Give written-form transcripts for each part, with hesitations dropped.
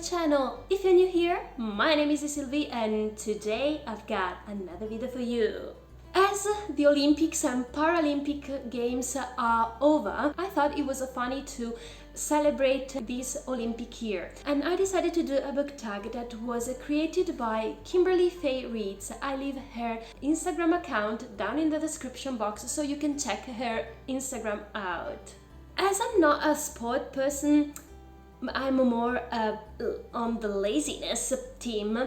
channel. If you're new here, my name is Sylvie and today I've got another video for you. As the Olympics and Paralympic Games are over, I thought it was funny to celebrate this Olympic year. And I decided to do a book tag that was created by Kimberly Faye Reads. I leave her Instagram account down in the description box so you can check her Instagram out. As I'm not a sport person, I'm more on the laziness team.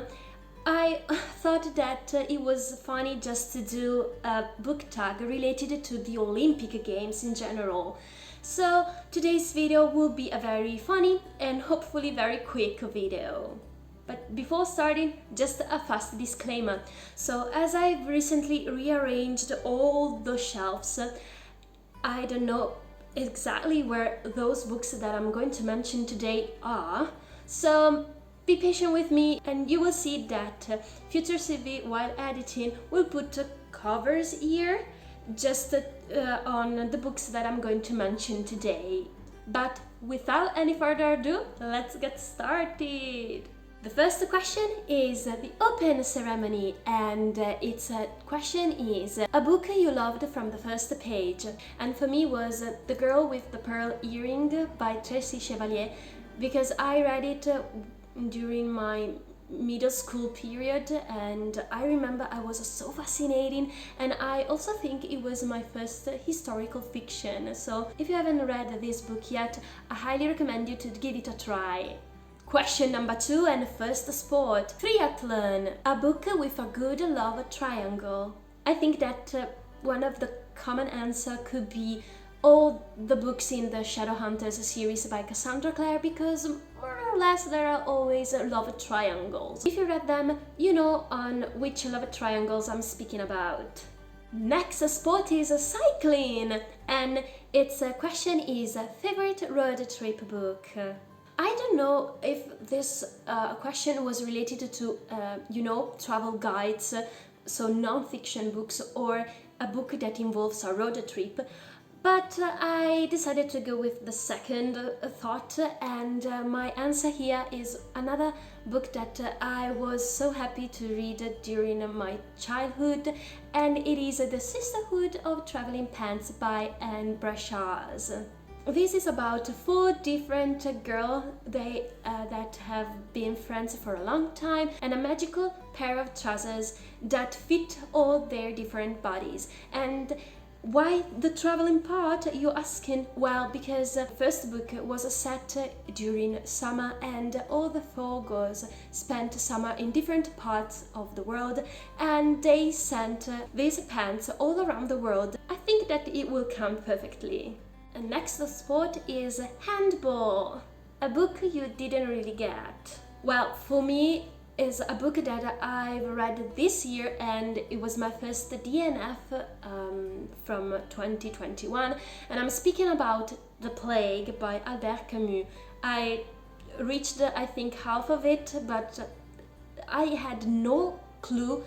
I thought that it was funny just to do a book tag related to the Olympic Games in general. So today's video will be a very funny and hopefully very quick video. But before starting, just a fast disclaimer. So as I've recently rearranged all the shelves, I don't know exactly where those books that I'm going to mention today are. So be patient with me and you will see that future CV while editing will put covers here just on the books that I'm going to mention today. But without any further ado, let's get started. The first question is the open ceremony, and its question is a book you loved from the first page. And for me was The Girl with the Pearl Earring by Tracy Chevalier, because I read it during my middle school period and I remember I was so fascinating, and I also think it was my first historical fiction. So if you haven't read this book yet, I highly recommend you to give it a try. Question number 2 and first sport, Triathlon, a book with a good love triangle. I think that one of the common answer could be all the books in the Shadowhunters series by Cassandra Clare, because more or less there are always love triangles. If you read them, you know on which love triangles I'm speaking about. Next sport is cycling, and its question is favorite road trip book. I don't know if this question was related to, travel guides, so non-fiction books, or a book that involves a road trip, but I decided to go with the second thought, and my answer here is another book that I was so happy to read during my childhood, and it is The Sisterhood of Traveling Pants by Anne Brashaz. This is about 4 different girls that have been friends for a long time, and a magical pair of trousers that fit all their different bodies. And why the traveling part, you're asking? Well, because the first book was set during summer and all the 4 girls spent summer in different parts of the world, and they sent these pants all around the world. I think that it will count perfectly. And next sport is Handball, a book you didn't really get. Well, for me, it's a book that I've read this year, and it was my first DNF from 2021, and I'm speaking about The Plague by Albert Camus. I reached, I think, half of it, but I had no clue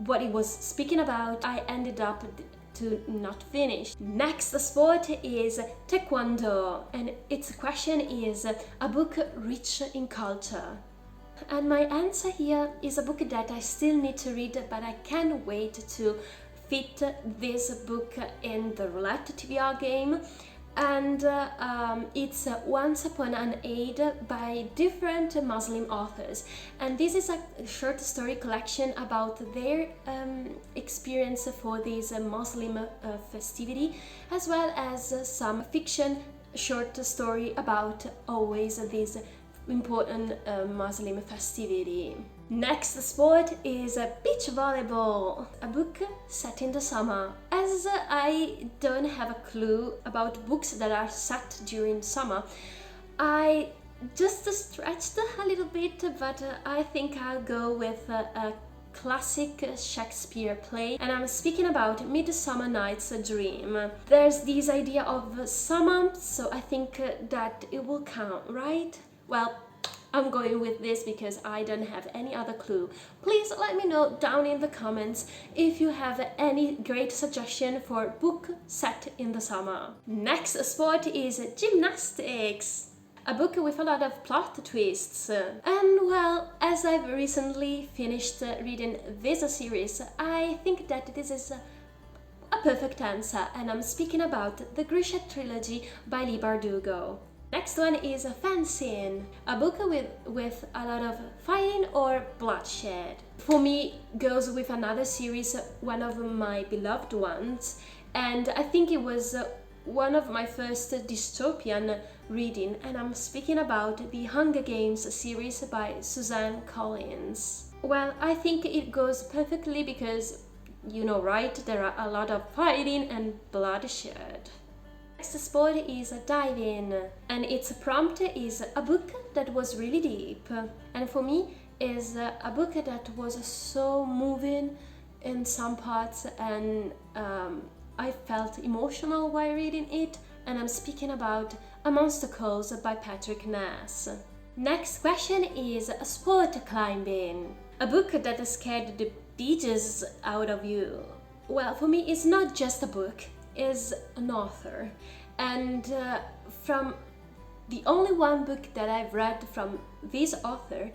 what it was speaking about. I ended up to not finish. Next sport is Taekwondo, and its question is a book rich in culture. And my answer here is a book that I still need to read, but I can't wait to fit this book in the roulette TBR game. And it's Once Upon an Eid by different Muslim authors, and this is a short story collection about their experience for this Muslim festivity, as well as some fiction short story about always this important Muslim festivity. Next sport is beach volleyball, a book set in the summer. As I don't have a clue about books that are set during summer, I just stretched a little bit, but I think I'll go with a classic Shakespeare play, and I'm speaking about Midsummer Night's Dream. There's this idea of summer, so I think that it will count, right? Well, I'm going with this because I don't have any other clue. Please let me know down in the comments if you have any great suggestion for book set in the summer. Next sport is gymnastics. A book with a lot of plot twists. And well, as I've recently finished reading this series, I think that this is a perfect answer, and I'm speaking about the Grisha trilogy by Leigh Bardugo. Next one is Fencing, a book with a lot of fighting or bloodshed. For me, goes with another series, one of my beloved ones, and I think it was one of my first dystopian reading, and I'm speaking about the Hunger Games series by Suzanne Collins. Well, I think it goes perfectly because, you know, right, there are a lot of fighting and bloodshed. Next sport is diving, and its prompt is a book that was really deep, and for me is a book that was so moving in some parts, and I felt emotional while reading it, and I'm speaking about Amongst the Coals by Patrick Ness. Next question is sport climbing, a book that scared the bejeezus out of you. Well, for me, it's not just a book, it's an author. And from the only one book that I've read from this author,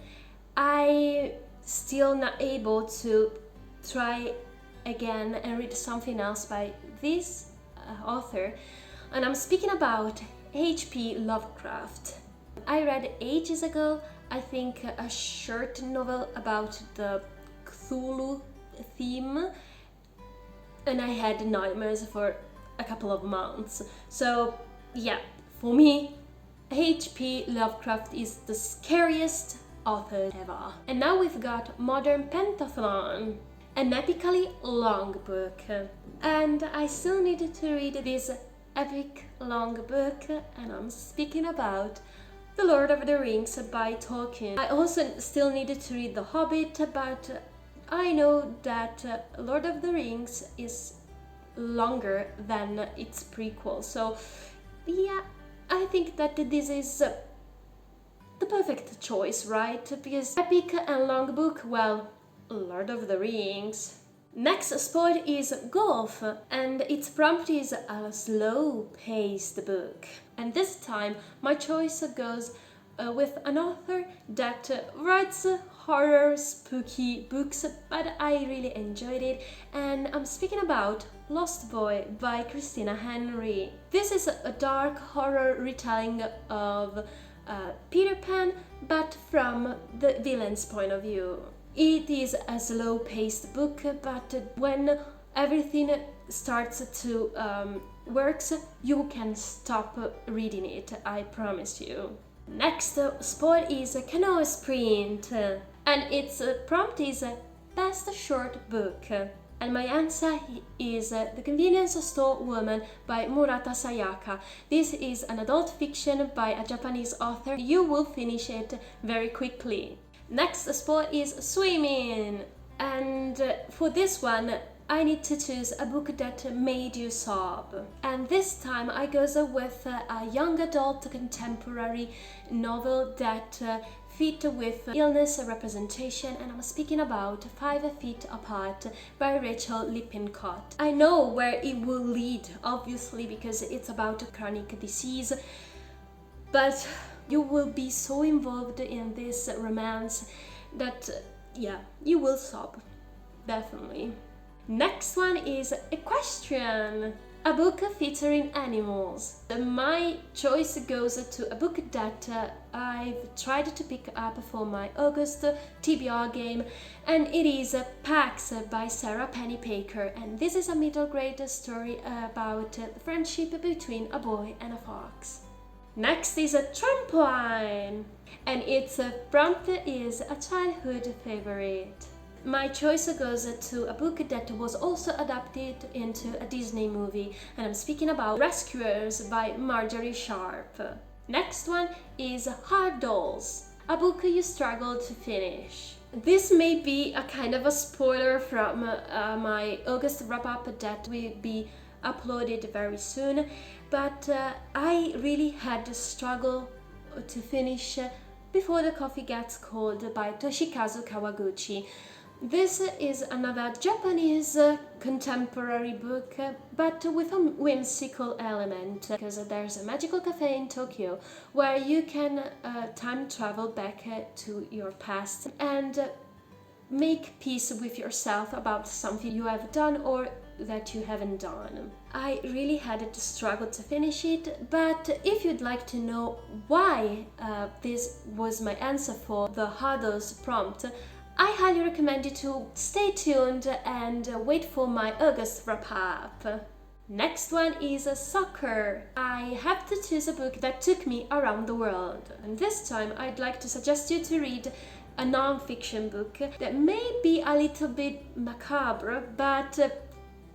I still not able to try again and read something else by this author. And I'm speaking about H.P. Lovecraft. I read ages ago, I think, a short novel about the Cthulhu theme, and I had nightmares for a couple of months. So yeah, for me, H.P. Lovecraft is the scariest author ever. And now we've got Modern Pentathlon, an epically long book. And I still needed to read this epic long book, and I'm speaking about The Lord of the Rings by Tolkien. I also still needed to read The Hobbit, but I know that Lord of the Rings is longer than its prequel, so yeah, I think that this is the perfect choice, right? Because epic and long book, well, Lord of the Rings. Next sport is golf, and its prompt is a slow-paced book. And this time my choice goes with an author that writes horror, spooky books, but I really enjoyed it, and I'm speaking about Lost Boy by Christina Henry. This is a dark horror retelling of Peter Pan, but from the villain's point of view. It is a slow-paced book, but when everything starts to works, you can stop reading it, I promise you. Next sport is Canoe Sprint, and its prompt is Best Short Book. And my answer is The Convenience Store Woman by Murata Sayaka. This is an adult fiction by a Japanese author. You will finish it very quickly. Next sport is swimming, and for this one I need to choose a book that made you sob. And this time I go with a young adult contemporary novel that fit with illness representation, and I'm speaking about 5 Feet Apart by Rachel Lippincott. I know where it will lead, obviously, because it's about chronic disease, but you will be so involved in this romance that, yeah, you will sob, definitely. Next one is Equestrian, a book featuring animals. My choice goes to a book that I've tried to pick up for my August TBR game, and it is Pax by Sarah Pennypacker, and this is a middle grade story about the friendship between a boy and a fox. Next is a Trampoline, and its prompt is a childhood favorite. My choice goes to a book that was also adapted into a Disney movie, and I'm speaking about Rescuers by Marjorie Sharp. Next one is Hard Dolls, a book you struggle to finish. This may be a kind of a spoiler from my August wrap-up that will be uploaded very soon, but I really had to struggle to finish Before the Coffee Gets Cold by Toshikazu Kawaguchi. This is another Japanese contemporary book, but with a whimsical element, because there's a magical cafe in Tokyo where you can time travel back to your past and make peace with yourself about something you have done or that you haven't done. I really had to struggle to finish it, but if you'd like to know why this was my answer for the hardest prompt, I highly recommend you to stay tuned and wait for my August wrap-up. Next one is soccer. I have to choose a book that took me around the world. And this time I'd like to suggest you to read a non-fiction book that may be a little bit macabre, but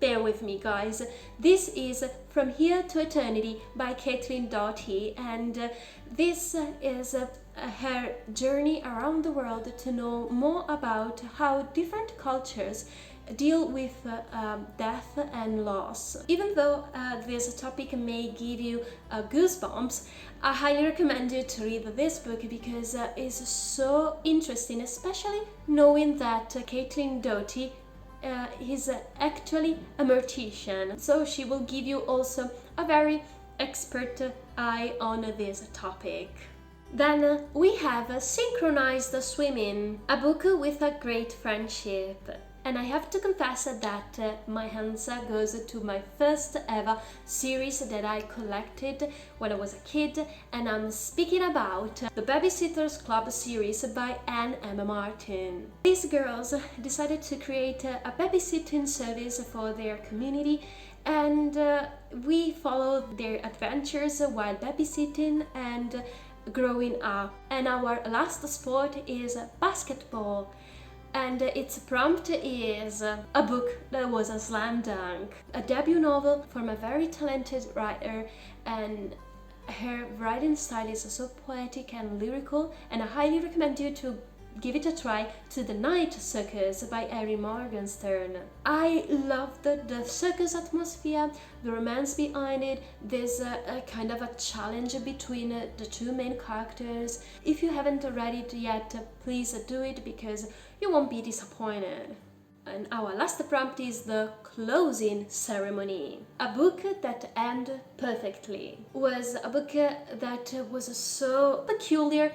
bear with me, guys. This is From Here to Eternity by Caitlin Doughty, and this is her journey around the world to know more about how different cultures deal with death and loss. Even though this topic may give you goosebumps, I highly recommend you to read this book because it's so interesting, especially knowing that Caitlin Doughty is actually a mortician, so she will give you also a very expert eye on this topic. Then we have Synchronized Swimming, a book with a great friendship. And I have to confess that my answer goes to my first ever series that I collected when I was a kid, and I'm speaking about the Babysitters Club series by Anne M. Martin. These girls decided to create a babysitting service for their community, and we followed their adventures while babysitting and growing up. And our last sport is basketball. And its prompt is a book that was a slam dunk, a debut novel from a very talented writer, and her writing style is so poetic and lyrical, and I highly recommend you to give it a try to The Night Circus by Erin Morgenstern. I loved the circus atmosphere, the romance behind it. There's a kind of a challenge between the two main characters. If you haven't read it yet, please do it because you won't be disappointed. And our last prompt is The Closing Ceremony. A book that ended perfectly. Was a book that was so peculiar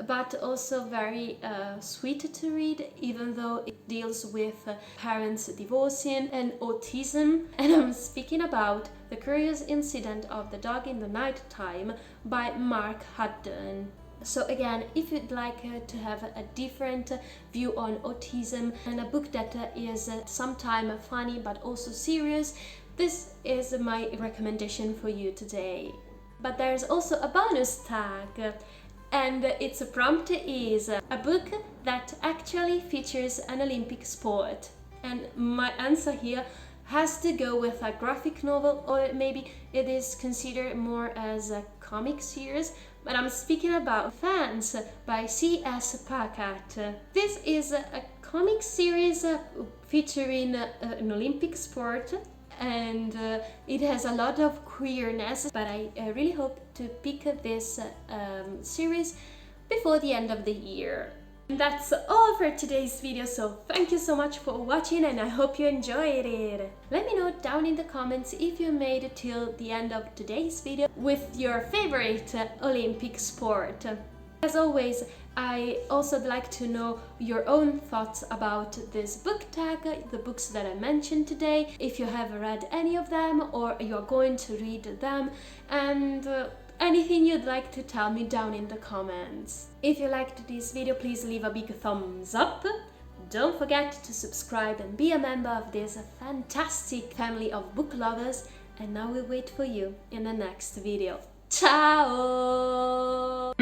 but also very sweet to read, even though it deals with parents divorcing and autism. And I'm speaking about The Curious Incident of the Dog in the Night Time by Mark Hutton. So again, if you'd like to have a different view on autism and a book that is sometimes funny but also serious, this is my recommendation for you today. But there's also a bonus tag, and its prompt is a book that actually features an Olympic sport. And my answer here has to go with a graphic novel, or maybe it is considered more as a comic series, but I'm speaking about Fans by C.S. Pacat. This is a comic series featuring an Olympic sport, and it has a lot of queerness, but I really hope to pick this series before the end of the year. And that's all for today's video, so thank you so much for watching and I hope you enjoyed it. Let me know down in the comments if you made it till the end of today's video with your favorite Olympic sport. As always, I also like to know your own thoughts about this book tag, the books that I mentioned today, if you have read any of them or you're going to read them, and anything you'd like to tell me down in the comments. If you liked this video, please leave a big thumbs up. Don't forget to subscribe and be a member of this fantastic family of book lovers, and now we'll wait for you in the next video. Ciao!